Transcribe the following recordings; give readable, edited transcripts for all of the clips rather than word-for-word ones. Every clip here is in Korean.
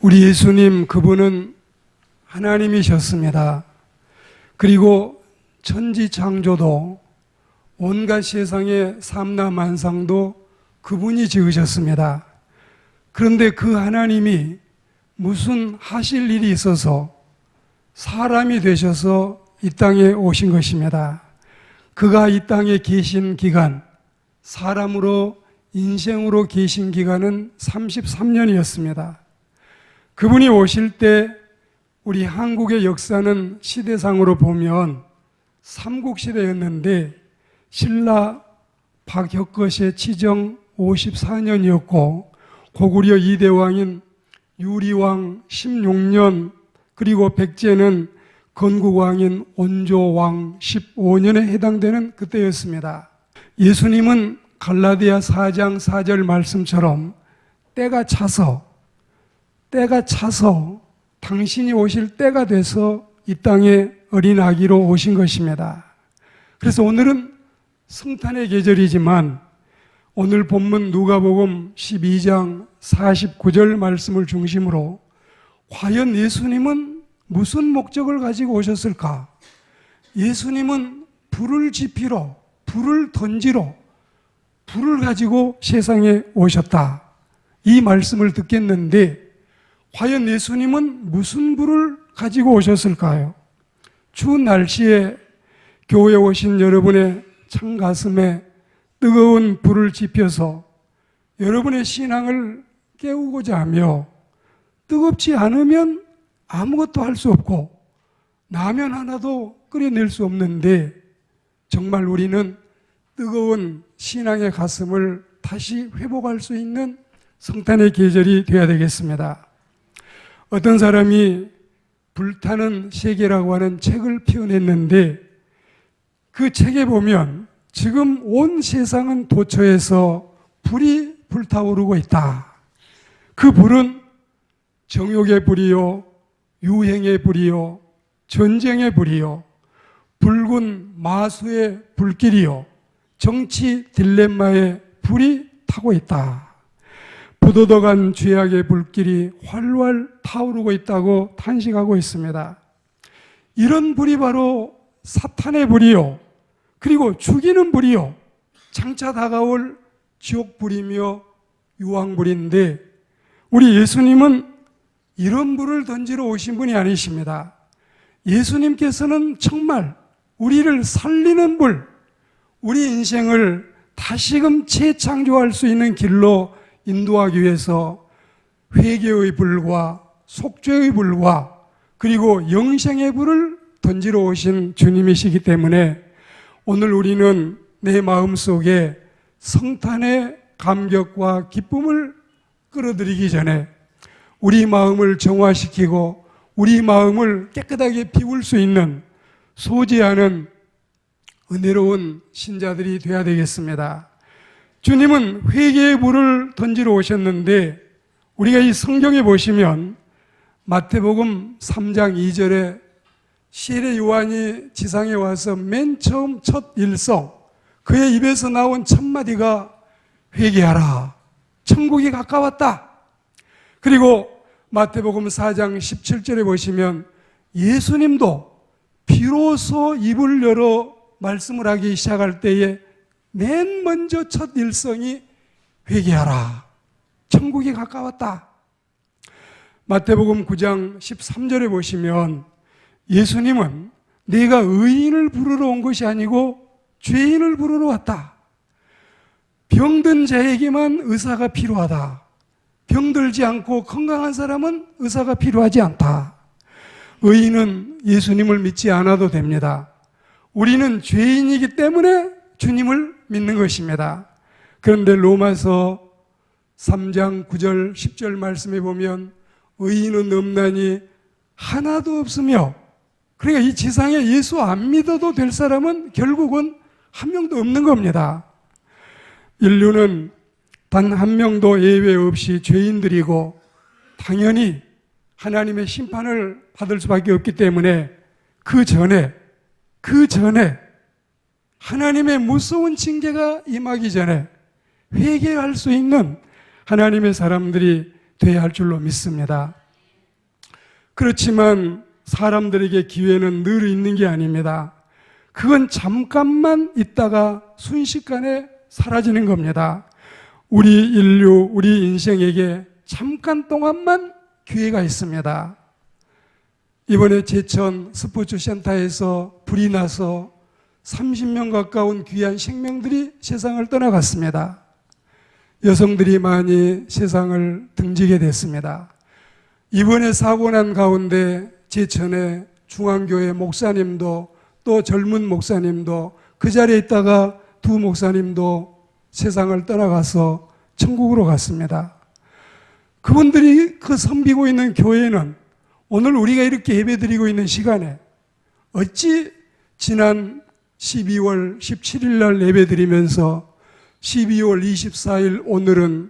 우리 예수님, 그분은 하나님이셨습니다. 그리고 천지창조도 온갖 세상의 삼라만상도 그분이 지으셨습니다. 그런데 그 하나님이 무슨 하실 일이 있어서 사람이 되셔서 이 땅에 오신 것입니다. 그가 이 땅에 계신 기간, 사람으로 인생으로 계신 기간은 33년이었습니다. 그분이 오실 때 우리 한국의 역사는 시대상으로 보면 삼국시대였는데 신라 박혁거의 치정 54년이었고 고구려 2대 왕인 유리왕 16년, 그리고 백제는 건국왕인 온조왕 15년에 해당되는 그때였습니다. 예수님은 갈라디아 4장 4절 말씀처럼 때가 차서 당신이 오실 때가 돼서 이 땅에 어린 아기로 오신 것입니다. 그래서 오늘은 성탄의 계절이지만 오늘 본문 누가복음 12장 49절 말씀을 중심으로 과연 예수님은 무슨 목적을 가지고 오셨을까? 예수님은 불을 지피러, 불을 던지러, 불을 가지고 세상에 오셨다. 이 말씀을 듣겠는데 과연 예수님은 무슨 불을 가지고 오셨을까요? 추운 날씨에 교회에 오신 여러분의 찬 가슴에 뜨거운 불을 지펴서 여러분의 신앙을 깨우고자 하며, 뜨겁지 않으면 아무것도 할 수 없고 라면 하나도 끓여낼 수 없는데 정말 우리는 뜨거운 신앙의 가슴을 다시 회복할 수 있는 성탄의 계절이 되어야 되겠습니다. 어떤 사람이 불타는 세계라고 하는 책을 표현했는데 그 책에 보면 지금 온 세상은 도처에서 불이 불타오르고 있다. 그 불은 정욕의 불이요, 유행의 불이요, 전쟁의 불이요, 붉은 마수의 불길이요, 정치 딜레마의 불이 타고 있다. 부도덕한 죄악의 불길이 활활 타오르고 있다고 탄식하고 있습니다. 이런 불이 바로 사탄의 불이요, 그리고 죽이는 불이요, 장차 다가올 지옥불이며 유황불인데 우리 예수님은 이런 불을 던지러 오신 분이 아니십니다. 예수님께서는 정말 우리를 살리는 불, 우리 인생을 다시금 재창조할 수 있는 길로 인도하기 위해서 회개의 불과 속죄의 불과 그리고 영생의 불을 던지러 오신 주님이시기 때문에 오늘 우리는 내 마음속에 성탄의 감격과 기쁨을 끌어들이기 전에 우리 마음을 정화시키고 우리 마음을 깨끗하게 비울 수 있는 소지하는 은혜로운 신자들이 되어야 되겠습니다. 주님은 회개의 불을 던지러 오셨는데 우리가 이 성경에 보시면 마태복음 3장 2절에 시엘의 요한이 지상에 와서 맨 처음 첫 일성, 그의 입에서 나온 첫 마디가 회개하라, 천국이 가까웠다. 그리고 마태복음 4장 17절에 보시면 예수님도 비로소 입을 열어 말씀을 하기 시작할 때에 맨 먼저 첫 일성이 회개하라, 천국이 가까웠다. 마태복음 9장 13절에 보시면 예수님은 네가 의인을 부르러 온 것이 아니고 죄인을 부르러 왔다. 병든 자에게만 의사가 필요하다. 병들지 않고 건강한 사람은 의사가 필요하지 않다. 의인은 예수님을 믿지 않아도 됩니다. 우리는 죄인이기 때문에 주님을 믿는 것입니다. 그런데 로마서 3장 9절 10절 말씀에 보면 의인은 없나니 하나도 없으며, 그러니까 이 지상에 예수 안 믿어도 될 사람은 결국은 한 명도 없는 겁니다. 인류는 단 한 명도 예외 없이 죄인들이고 당연히 하나님의 심판을 받을 수밖에 없기 때문에 그 전에 하나님의 무서운 징계가 임하기 전에 회개할 수 있는 하나님의 사람들이 되어야 할 줄로 믿습니다. 그렇지만 사람들에게 기회는 늘 있는 게 아닙니다. 그건 잠깐만 있다가 순식간에 사라지는 겁니다. 우리 인류, 우리 인생에게 잠깐 동안만 기회가 있습니다. 이번에 제천 스포츠센터에서 불이 나서 30명 가까운 귀한 생명들이 세상을 떠나갔습니다. 여성들이 많이 세상을 등지게 됐습니다. 이번에 사고 난 가운데 제천의 중앙교회 목사님도 또 젊은 목사님도 그 자리에 있다가 두 목사님도 세상을 떠나가서 천국으로 갔습니다. 그분들이 그 섬기고 있는 교회는 오늘 우리가 이렇게 예배드리고 있는 시간에 어찌 지난 12월 17일 날 예배드리면서 12월 24일 오늘은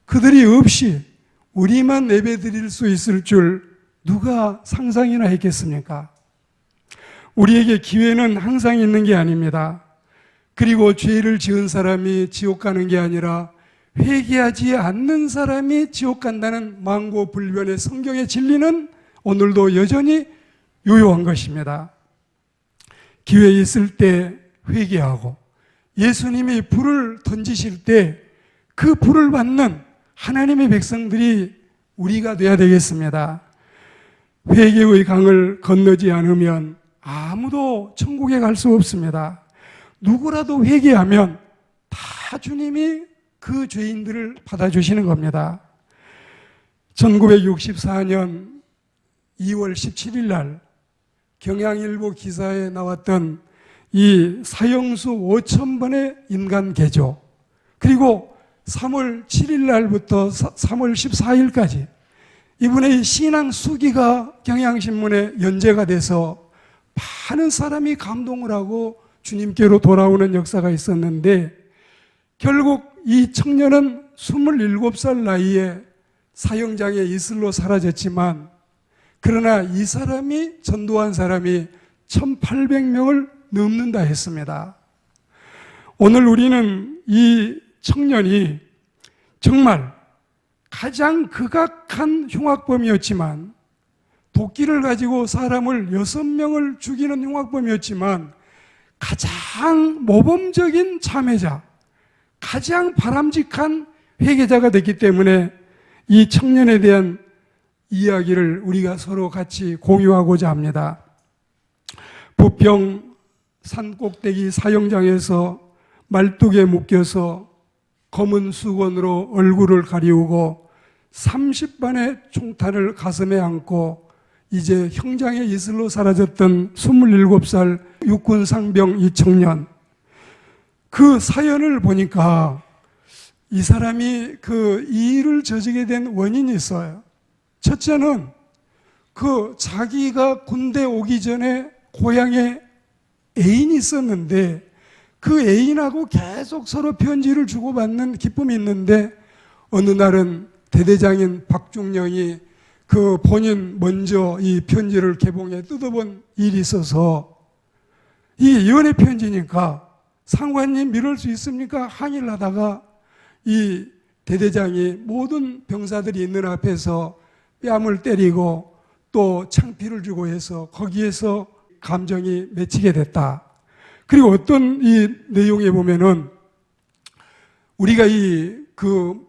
그들이 없이 우리만 예배드릴 수 있을 줄 누가 상상이나 했겠습니까? 우리에게 기회는 항상 있는 게 아닙니다. 그리고 죄를 지은 사람이 지옥 가는 게 아니라 회개하지 않는 사람이 지옥 간다는 만고불변의 성경의 진리는 오늘도 여전히 유효한 것입니다. 기회 있을 때 회개하고 예수님이 불을 던지실 때 그 불을 받는 하나님의 백성들이 우리가 돼야 되겠습니다. 회개의 강을 건너지 않으면 아무도 천국에 갈 수 없습니다. 누구라도 회개하면 다 주님이 그 죄인들을 받아주시는 겁니다. 1964년 2월 17일 날 경향일보 기사에 나왔던 이 사형수 5,000번의 인간 개조, 그리고 3월 7일 날부터 3월 14일까지 이분의 신앙 수기가 경향신문에 연재가 돼서 많은 사람이 감동을 하고 주님께로 돌아오는 역사가 있었는데, 결국 이 청년은 27살 나이에 사형장에 이슬로 사라졌지만, 그러나 이 사람이 전도한 사람이 1,800명을 넘는다 했습니다. 오늘 우리는 이 청년이 정말 가장 극악한 흉악범이었지만, 도끼를 가지고 사람을 6명을 죽이는 흉악범이었지만 가장 모범적인 참회자, 가장 바람직한 회개자가 됐기 때문에 이 청년에 대한 이야기를 우리가 서로 같이 공유하고자 합니다. 부평 산꼭대기 사형장에서 말뚝에 묶여서 검은 수건으로 얼굴을 가리우고 30발의 총탄을 가슴에 안고 이제 형장의 이슬로 사라졌던 27살 육군 상병 이 청년, 그 사연을 보니까 이 사람이 이 일을 저지게 된 원인이 있어요. 첫째는 자기가 군대 오기 전에 고향에 애인이 있었는데 그 애인하고 계속 서로 편지를 주고받는 기쁨이 있는데, 어느 날은 대대장인 박중령이 본인 먼저 이 편지를 개봉해 뜯어본 일이 있어서, 이 연애 편지니까 상관님 믿을 수 있습니까? 항의를 하다가 이 대대장이 모든 병사들이 있는 앞에서 뺨을 때리고 또 창피를 주고 해서 거기에서 감정이 맺히게 됐다. 그리고 어떤 이 내용에 보면은 우리가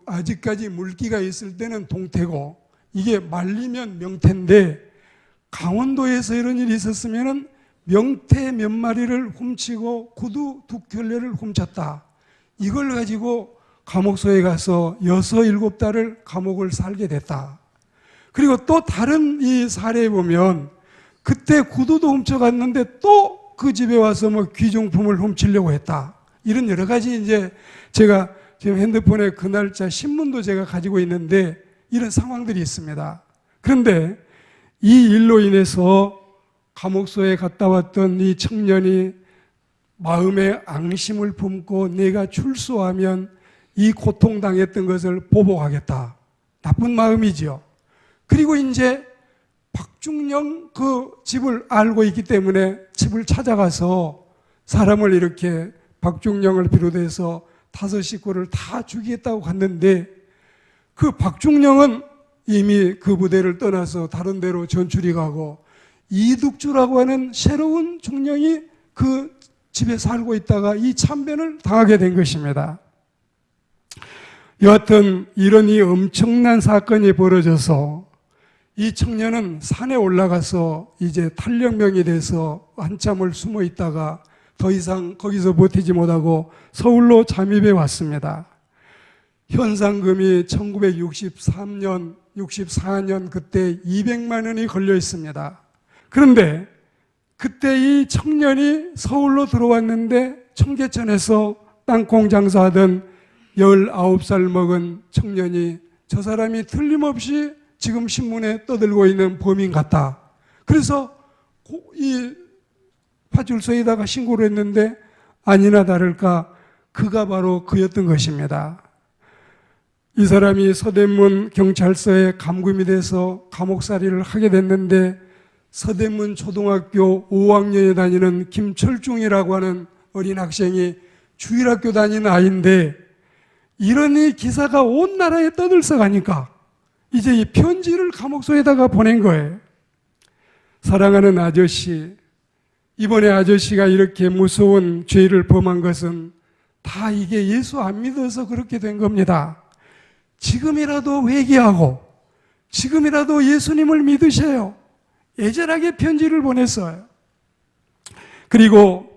아직까지 물기가 있을 때는 동태고 이게 말리면 명태인데, 강원도에서 이런 일이 있었으면은 명태 몇 마리를 훔치고 구두 2켤레를 훔쳤다. 이걸 가지고 감옥소에 가서 6, 7달을 감옥을 살게 됐다. 그리고 또 다른 이 사례에 보면 그때 구두도 훔쳐갔는데 또 그 집에 와서 귀중품을 훔치려고 했다. 이런 여러 가지 이제 제가 지금 핸드폰에 그 날짜 신문도 제가 가지고 있는데 이런 상황들이 있습니다. 그런데 이 일로 인해서 감옥소에 갔다 왔던 이 청년이 마음에 앙심을 품고 내가 출소하면 이 고통당했던 것을 보복하겠다. 나쁜 마음이죠. 그리고 이제 박중령 그 집을 알고 있기 때문에 집을 찾아가서 사람을 이렇게 박중령을 비롯해서 5 식구를 다 죽이겠다고 갔는데, 그 박중령은 이미 그 부대를 떠나서 다른 데로 전출이 가고 이득주라고 하는 새로운 중령이 그 집에 살고 있다가 이 참변을 당하게 된 것입니다. 여하튼 이런 이 엄청난 사건이 벌어져서 이 청년은 산에 올라가서 이제 탈영병이 돼서 한참을 숨어 있다가 더 이상 거기서 버티지 못하고 서울로 잠입해 왔습니다. 현상금이 1963년, 64년 그때 200만 원이 걸려 있습니다. 그런데 그때 이 청년이 서울로 들어왔는데 청계천에서 땅콩 장사하던 19살 먹은 청년이 저 사람이 틀림없이 지금 신문에 떠들고 있는 범인 같다. 그래서 이 파출소에다가 신고를 했는데 아니나 다를까 그가 바로 그였던 것입니다. 이 사람이 서대문 경찰서에 감금이 돼서 감옥살이를 하게 됐는데 서대문 초등학교 5학년에 다니는 김철중이라고 하는 어린 학생이 주일학교 다니는 아이인데 이런 이 기사가 온 나라에 떠들썩하니까 이제 이 편지를 감옥소에다가 보낸 거예요. 사랑하는 아저씨, 이번에 아저씨가 이렇게 무서운 죄를 범한 것은 다 이게 예수 안 믿어서 그렇게 된 겁니다. 지금이라도 회개하고 지금이라도 예수님을 믿으세요. 애절하게 편지를 보냈어요. 그리고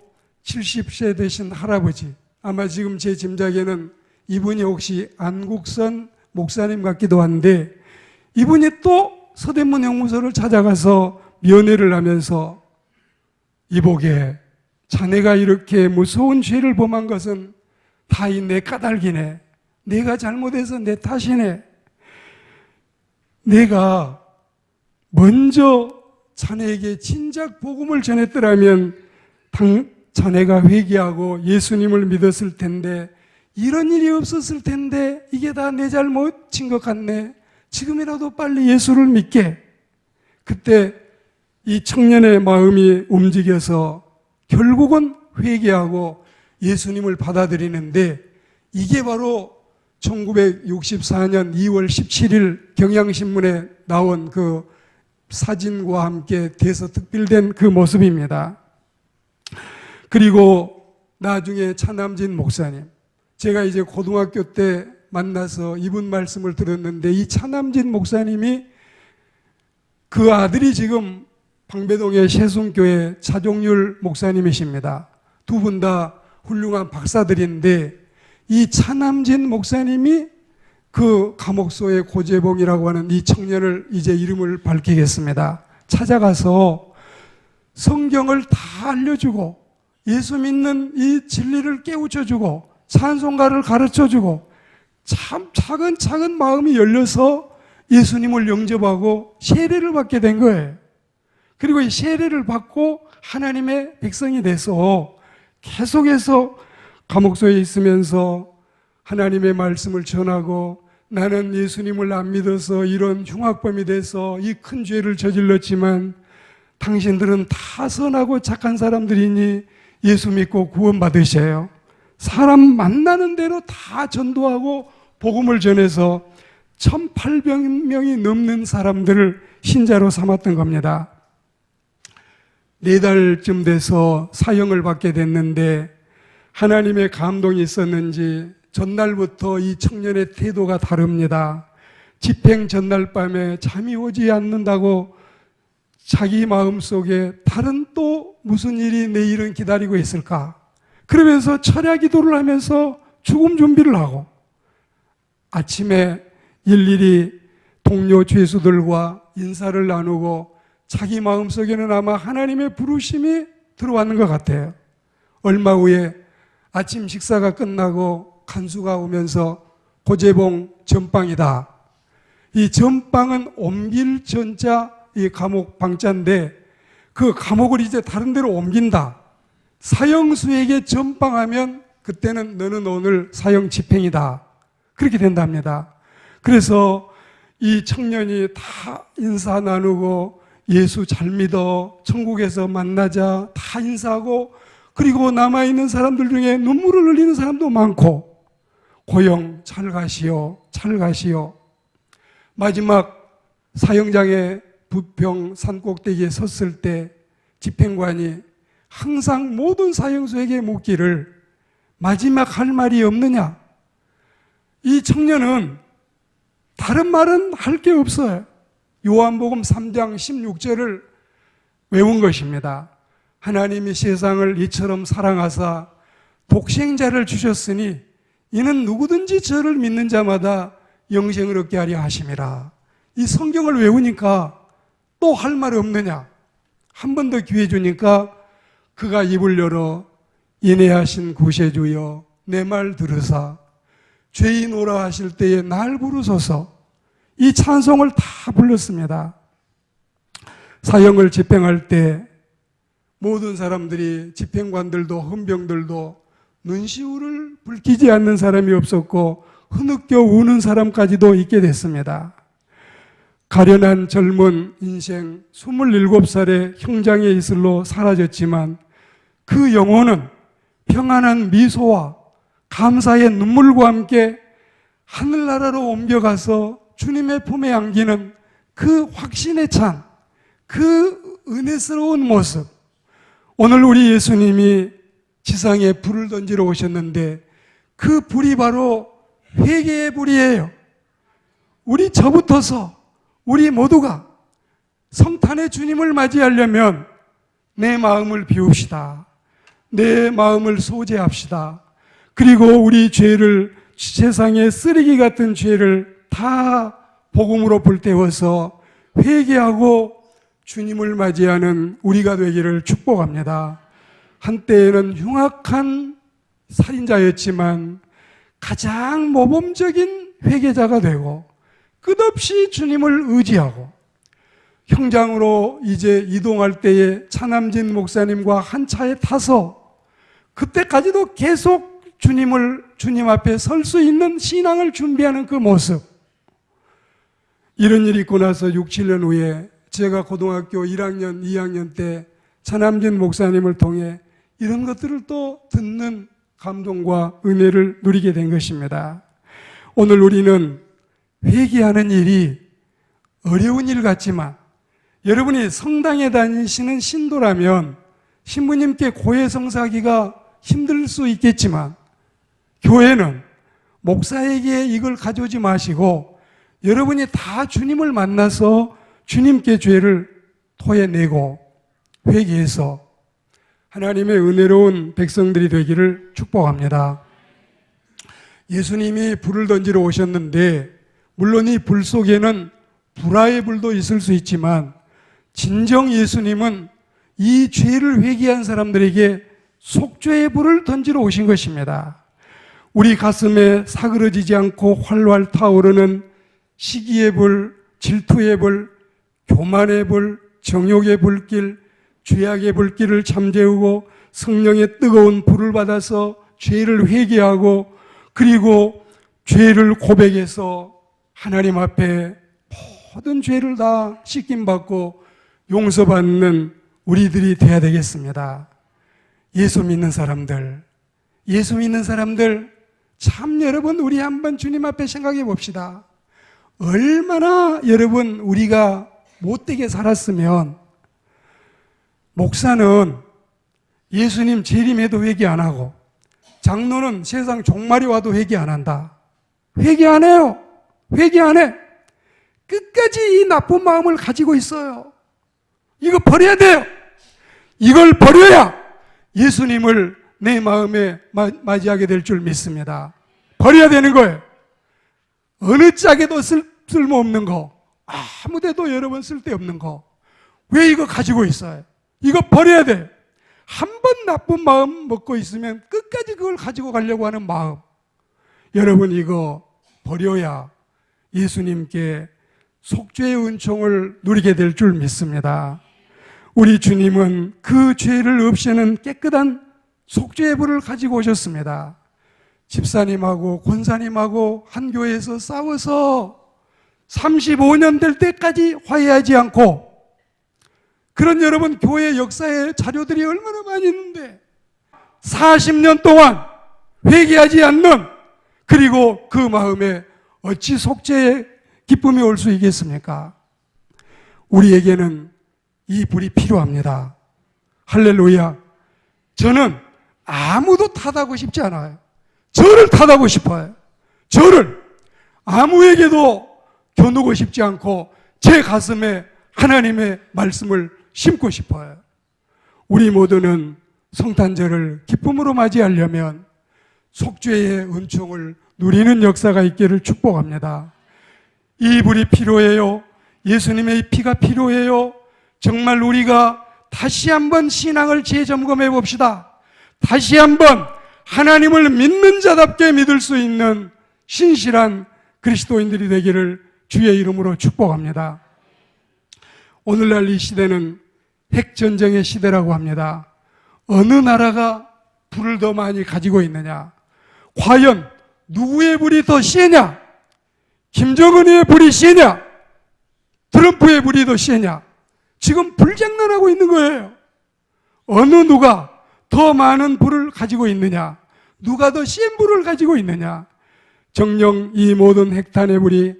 70세 되신 할아버지, 아마 지금 제 짐작에는 이분이 혹시 안국선 목사님 같기도 한데 이분이 또 서대문 형무소를 찾아가서 면회를 하면서 이보게 자네가 이렇게 무서운 죄를 범한 것은 다 이 내 까닭이네. 내가 잘못해서 내 탓이네. 내가 먼저 자네에게 진작 복음을 전했더라면 자네가 회개하고 예수님을 믿었을 텐데 이런 일이 없었을 텐데 이게 다 내 잘못인 것 같네. 지금이라도 빨리 예수를 믿게. 그때 이 청년의 마음이 움직여서 결국은 회개하고 예수님을 받아들이는데 이게 바로 1964년 2월 17일 경향신문에 나온 그 사진과 함께 대서특필된 그 모습입니다. 그리고 나중에 차남진 목사님, 제가 이제 고등학교 때 만나서 이분 말씀을 들었는데 이 차남진 목사님이 그 아들이 지금 방배동의 세순교회 차종률 목사님이십니다. 두 분 다 훌륭한 박사들인데 이 차남진 목사님이 그 감옥소의 고재봉이라고 하는 이 청년을 이제 이름을 밝히겠습니다. 찾아가서 성경을 다 알려주고 예수 믿는 이 진리를 깨우쳐주고 찬송가를 가르쳐주고 참 차근차근 마음이 열려서 예수님을 영접하고 세례를 받게 된 거예요. 그리고 이 세례를 받고 하나님의 백성이 돼서 계속해서 감옥소에 있으면서 하나님의 말씀을 전하고 나는 예수님을 안 믿어서 이런 흉악범이 돼서 이 큰 죄를 저질렀지만 당신들은 다 선하고 착한 사람들이니 예수 믿고 구원받으셔요. 사람 만나는 대로 다 전도하고 복음을 전해서 1,800명이 넘는 사람들을 신자로 삼았던 겁니다. 4달쯤 돼서 사형을 받게 됐는데 하나님의 감동이 있었는지 전날부터 이 청년의 태도가 다릅니다. 집행 전날 밤에 잠이 오지 않는다고 자기 마음속에 다른 또 무슨 일이 내일은 기다리고 있을까? 그러면서 철야 기도를 하면서 죽음 준비를 하고 아침에 일일이 동료 죄수들과 인사를 나누고 자기 마음속에는 아마 하나님의 부르심이 들어왔는 것 같아요. 얼마 후에 아침 식사가 끝나고 간수가 오면서 고재봉 전방이다. 이 전방은 옮길 전자 이 감옥 방자인데 그 감옥을 이제 다른 데로 옮긴다. 사형수에게 전방하면 그때는 너는 오늘 사형 집행이다. 그렇게 된답니다. 그래서 이 청년이 다 인사 나누고 예수 잘 믿어 천국에서 만나자 다 인사하고 그리고 남아있는 사람들 중에 눈물을 흘리는 사람도 많고 고영 잘 가시오 잘 가시오. 마지막 사형장의 부평 산꼭대기에 섰을 때 집행관이 항상 모든 사형수에게 묻기를 마지막 할 말이 없느냐? 이 청년은 다른 말은 할 게 없어요. 요한복음 3장 16절을 외운 것입니다. 하나님이 세상을 이처럼 사랑하사 독생자를 주셨으니 이는 누구든지 저를 믿는 자마다 영생을 얻게 하려 하심이라. 이 성경을 외우니까 또 할 말 없느냐? 한 번 더 기회 주니까 그가 입을 열어 인애하신 구세주여 내 말 들으사 죄인 오라 하실 때에 날 부르소서. 이 찬송을 다 불렀습니다. 사형을 집행할 때 모든 사람들이, 집행관들도 헌병들도 눈시울을 붉히지 않는 사람이 없었고 흐느껴 우는 사람까지도 있게 됐습니다. 가련한 젊은 인생 27살의 형장의 이슬로 사라졌지만 그 영혼은 평안한 미소와 감사의 눈물과 함께 하늘나라로 옮겨가서 주님의 품에 안기는 그 확신에 찬 그 은혜스러운 모습. 오늘 우리 예수님이 지상에 불을 던지러 오셨는데 그 불이 바로 회개의 불이에요. 우리 저부터서 우리 모두가 성탄의 주님을 맞이하려면 내 마음을 비웁시다. 내 마음을 소재합시다. 그리고 우리 죄를, 세상의 쓰레기 같은 죄를 다 복음으로 불태워서 회개하고 주님을 맞이하는 우리가 되기를 축복합니다. 한때에는 흉악한 살인자였지만 가장 모범적인 회개자가 되고 끝없이 주님을 의지하고 형장으로 이제 이동할 때에 차남진 목사님과 한 차에 타서 그때까지도 계속 주님 앞에 설 수 있는 신앙을 준비하는 그 모습. 이런 일이 있고 나서 6, 7년 후에 제가 고등학교 1학년, 2학년 때 차남진 목사님을 통해 이런 것들을 또 듣는 감동과 은혜를 누리게 된 것입니다. 오늘 우리는 회개하는 일이 어려운 일 같지만 여러분이 성당에 다니시는 신도라면 신부님께 고해성사하기가 힘들 수 있겠지만 교회는 목사에게 이걸 가져오지 마시고 여러분이 다 주님을 만나서 주님께 죄를 토해내고 회개해서 하나님의 은혜로운 백성들이 되기를 축복합니다. 예수님이 불을 던지러 오셨는데 물론 이 불 속에는 불화의 불도 있을 수 있지만 진정 예수님은 이 죄를 회개한 사람들에게 속죄의 불을 던지러 오신 것입니다. 우리 가슴에 사그러지지 않고 활활 타오르는 시기의 불, 질투의 불, 교만의 불, 정욕의 불길, 죄악의 불길을 잠재우고 성령의 뜨거운 불을 받아서 죄를 회개하고 그리고 죄를 고백해서 하나님 앞에 모든 죄를 다 씻김받고 용서받는 우리들이 되어야 되겠습니다. 예수 믿는 사람들 참 여러분 우리 한번 주님 앞에 생각해 봅시다. 얼마나 여러분 우리가 못되게 살았으면 목사는 예수님 재림해도 회개 안 하고 장로는 세상 종말이 와도 회개 안 한다. 회개 안 해요. 회개 안 해. 끝까지 이 나쁜 마음을 가지고 있어요. 이거 버려야 돼요. 이걸 버려야 예수님을 내 마음에 맞이하게 될 줄 믿습니다. 버려야 되는 거예요. 어느 짝에도 쓸모없는 거, 아무데도 여러분 쓸데없는 거, 왜 이거 가지고 있어요? 이거 버려야 돼. 한 번 나쁜 마음 먹고 있으면 끝까지 그걸 가지고 가려고 하는 마음. 여러분 이거 버려야 예수님께 속죄의 은총을 누리게 될 줄 믿습니다. 우리 주님은 그 죄를 없애는 깨끗한 속죄의 불을 가지고 오셨습니다. 집사님하고 권사님하고 한 교회에서 싸워서 35년 될 때까지 화해하지 않고, 그런 여러분 교회 역사의 자료들이 얼마나 많이 있는데 40년 동안 회개하지 않는, 그리고 그 마음에 어찌 속죄의 기쁨이 올 수 있겠습니까? 우리에게는 이 불이 필요합니다. 할렐루야. 저는 아무도 탓하고 싶지 않아요. 저를 탓하고 싶어요. 저를 아무에게도 겨누고 싶지 않고 제 가슴에 하나님의 말씀을 심고 싶어요. 우리 모두는 성탄절을 기쁨으로 맞이하려면 속죄의 은총을 누리는 역사가 있기를 축복합니다. 이 불이 필요해요. 예수님의 피가 필요해요. 정말 우리가 다시 한번 신앙을 재점검해 봅시다. 다시 한번 하나님을 믿는 자답게 믿을 수 있는 신실한 그리스도인들이 되기를 주의 이름으로 축복합니다. 오늘날 이 시대는 핵전쟁의 시대라고 합니다. 어느 나라가 불을 더 많이 가지고 있느냐? 과연 누구의 불이 더 세냐? 김정은의 불이 세냐? 트럼프의 불이 더 세냐? 지금 불장난하고 있는 거예요. 어느 누가 더 많은 불을 가지고 있느냐? 누가 더 센 불을 가지고 있느냐? 정녕 이 모든 핵탄의 불이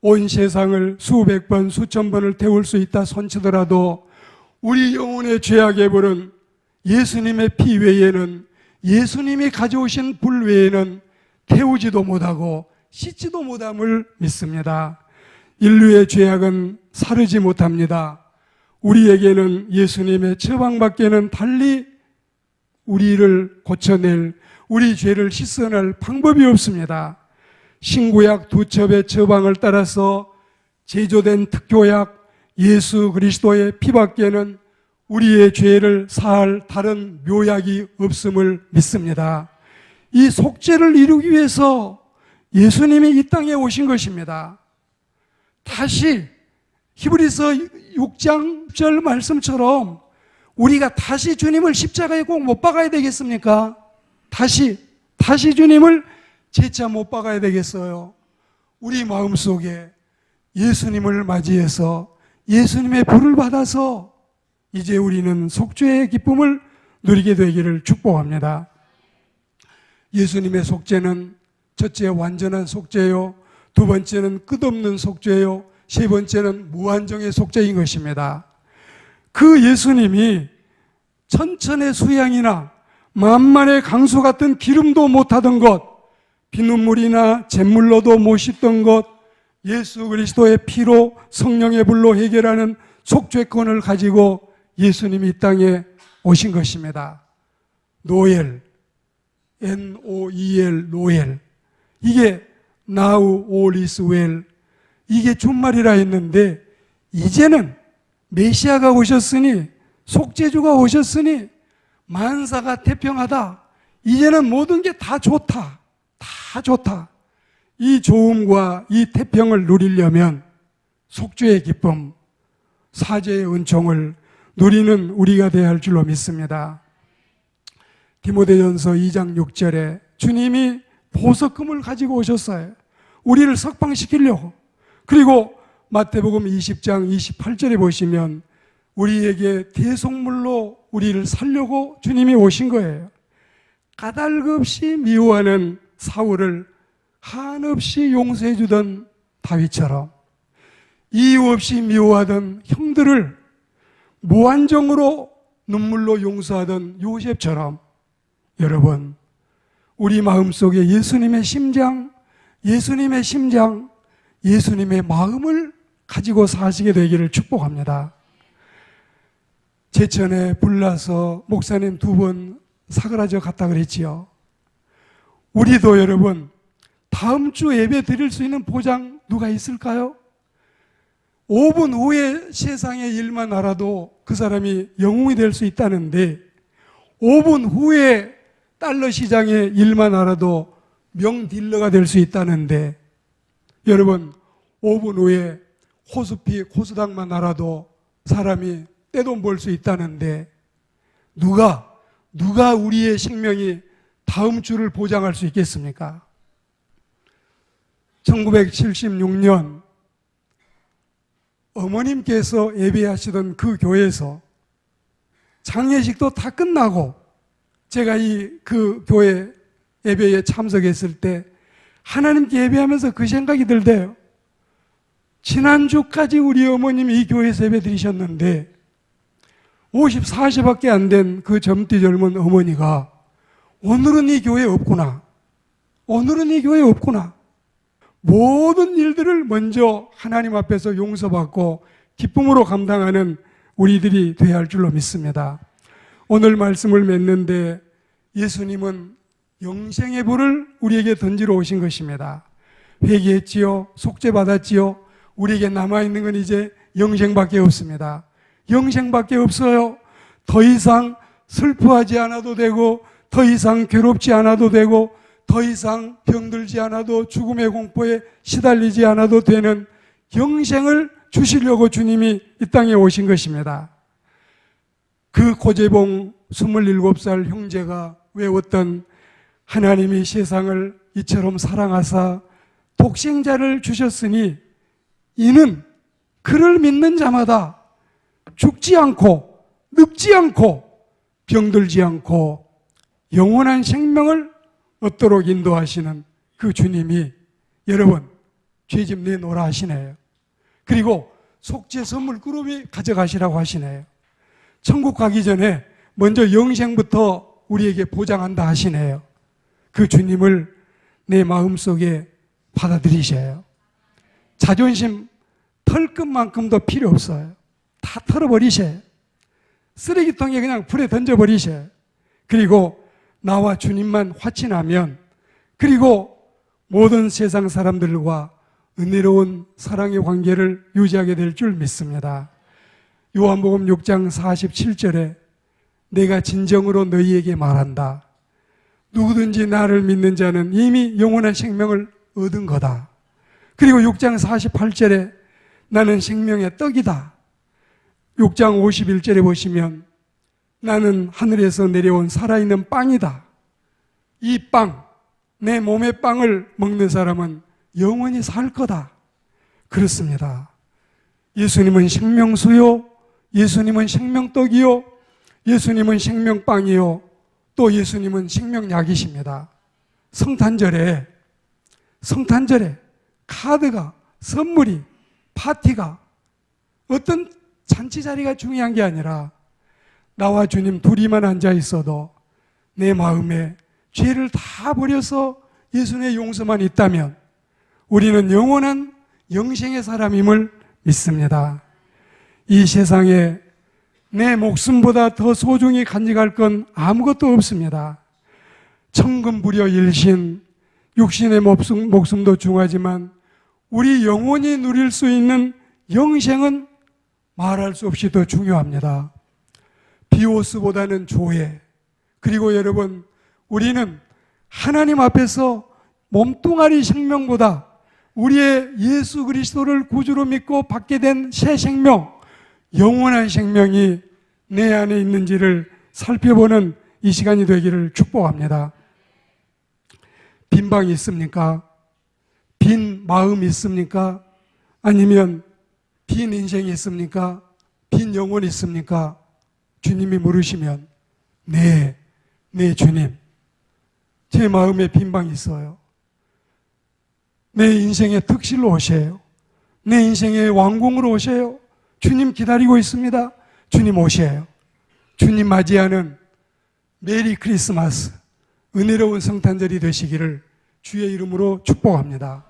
온 세상을 수백 번, 수천 번을 태울 수 있다 손치더라도 우리 영혼의 죄악의 불은 예수님의 피 외에는, 예수님이 가져오신 불 외에는 태우지도 못하고 씻지도 못함을 믿습니다. 인류의 죄악은 사르지 못합니다. 우리에게는 예수님의 처방밖에는 달리 우리를 고쳐낼, 우리 죄를 씻어낼 방법이 없습니다. 신구약 두 첩의 처방을 따라서 제조된 특효약 예수 그리스도의 피밖에는 우리의 죄를 사할 다른 묘약이 없음을 믿습니다. 이 속죄를 이루기 위해서 예수님이 이 땅에 오신 것입니다. 다시 히브리서 6장 6절 말씀처럼 우리가 다시 주님을 십자가에 꼭 못 박아야 되겠습니까? 다시 주님을 재차 못 박아야 되겠어요. 우리 마음속에 예수님을 맞이해서 예수님의 불을 받아서 이제 우리는 속죄의 기쁨을 누리게 되기를 축복합니다. 예수님의 속죄는 첫째 완전한 속죄요, 두 번째는 끝없는 속죄요, 세 번째는 무한정의 속죄인 것입니다. 그 예수님이 천천의 수양이나 만만의 강수 같은 기름도 못하던 것, 피눈물이나 잿물로도 못 씻던 것, 예수 그리스도의 피로 성령의 불로 해결하는 속죄권을 가지고 예수님이 이 땅에 오신 것입니다. 노엘, N-O-E-L, 노엘. 이게 Now all is well. 이게 준말이라 했는데 이제는 메시아가 오셨으니, 속죄주가 오셨으니 만사가 태평하다. 이제는 모든 게 다 좋다. 다 좋다. 이 좋음과 이 태평을 누리려면 속죄의 기쁨, 사죄의 은총을 누리는 우리가 되어야 할 줄로 믿습니다. 디모데전서 2장 6절에 주님이 보석금을 가지고 오셨어요. 우리를 석방시키려고. 그리고 마태복음 20장 28절에 보시면 우리에게 대속물로 우리를 살려고 주님이 오신 거예요. 까닭없이 미워하는 사울을 한없이 용서해 주던 다윗처럼, 이유 없이 미워하던 형들을 무한정으로 눈물로 용서하던 요셉처럼, 여러분 우리 마음속에 예수님의 심장, 예수님의 마음을 가지고 사시게 되기를 축복합니다. 제천에 불나서 목사님 2번 사그라져 갔다 그랬지요. 우리도 여러분 다음 주 예배 드릴 수 있는 보장 누가 있을까요? 5분 후에 세상의 일만 알아도 그 사람이 영웅이 될 수 있다는데 5분 후에 달러 시장의 일만 알아도 명딜러가 될 수 있다는데, 여러분 5분 후에 호수피 호수당만 알아도 사람이 떼돈 벌 수 있다는데 누가 우리의 생명이 다음 주를 보장할 수 있겠습니까? 1976년 어머님께서 예배하시던 그 교회에서 장례식도 다 끝나고 제가 그 교회 예배에 참석했을 때 하나님께 예배하면서 그 생각이 들대요. 지난주까지 우리 어머님이 이 교회에서 예배 드리셨는데 50, 40밖에 안 된 그 젊디 젊은 어머니가 오늘은 이 교회에 없구나. 오늘은 이 교회에 없구나. 모든 일들을 먼저 하나님 앞에서 용서받고 기쁨으로 감당하는 우리들이 되어야 할 줄로 믿습니다. 오늘 말씀을 맺는데 예수님은 영생의 불을 우리에게 던지러 오신 것입니다. 회개했지요. 속죄받았지요. 우리에게 남아있는 건 이제 영생밖에 없습니다. 영생밖에 없어요. 더 이상 슬퍼하지 않아도 되고, 더 이상 괴롭지 않아도 되고, 더 이상 병들지 않아도, 죽음의 공포에 시달리지 않아도 되는 영생을 주시려고 주님이 이 땅에 오신 것입니다. 그 고재봉 27살 형제가 외웠던 하나님이 세상을 이처럼 사랑하사 독생자를 주셨으니 이는 그를 믿는 자마다 죽지 않고 늙지 않고 병들지 않고 영원한 생명을 얻도록 인도하시는 그 주님이 여러분 죄집 내놓으라 하시네요. 그리고 속죄 선물 꾸러미 가져가시라고 하시네요. 천국 가기 전에 먼저 영생부터 우리에게 보장한다 하시네요. 그 주님을 내 마음속에 받아들이셔요. 자존심 털끝만큼도 필요 없어요. 다 털어버리셔요. 쓰레기통에 그냥 불에 던져버리셔요. 그리고 나와 주님만 화친하면, 그리고 모든 세상 사람들과 은혜로운 사랑의 관계를 유지하게 될 줄 믿습니다. 요한복음 6장 47절에 내가 진정으로 너희에게 말한다. 누구든지 나를 믿는 자는 이미 영원한 생명을 얻은 거다. 그리고 6장 48절에 나는 생명의 떡이다. 6장 51절에 보시면 나는 하늘에서 내려온 살아있는 빵이다. 이 빵, 내 몸의 빵을 먹는 사람은 영원히 살 거다. 그렇습니다. 예수님은 생명수요, 예수님은 생명떡이요, 예수님은 생명빵이요, 또 예수님은 생명약이십니다. 성탄절에 카드가, 선물이, 파티가, 어떤 잔치 자리가 중요한 게 아니라 나와 주님 둘이만 앉아 있어도 내 마음에 죄를 다 버려서 예수님의 용서만 있다면 우리는 영원한 영생의 사람임을 믿습니다. 이 세상에 내 목숨보다 더 소중히 간직할 건 아무것도 없습니다. 천금부려 일신, 육신의 목숨도 중하지만 우리 영원히 누릴 수 있는 영생은 말할 수 없이 더 중요합니다. 비오스보다는 조회. 그리고 여러분, 우리는 하나님 앞에서 몸뚱아리 생명보다 우리의 예수 그리스도를 구주로 믿고 받게 된 새 생명, 영원한 생명이 내 안에 있는지를 살펴보는 이 시간이 되기를 축복합니다. 빈 방이 있습니까? 빈 마음이 있습니까? 아니면 빈 인생이 있습니까? 빈 영혼이 있습니까? 주님이 물으시면 네 주님, 제 마음에 빈 방이 있어요. 내 인생의 특실로 오세요. 내 인생의 왕궁으로 오세요. 주님 기다리고 있습니다. 주님 오세요. 주님 맞이하는 메리 크리스마스, 은혜로운 성탄절이 되시기를 주의 이름으로 축복합니다.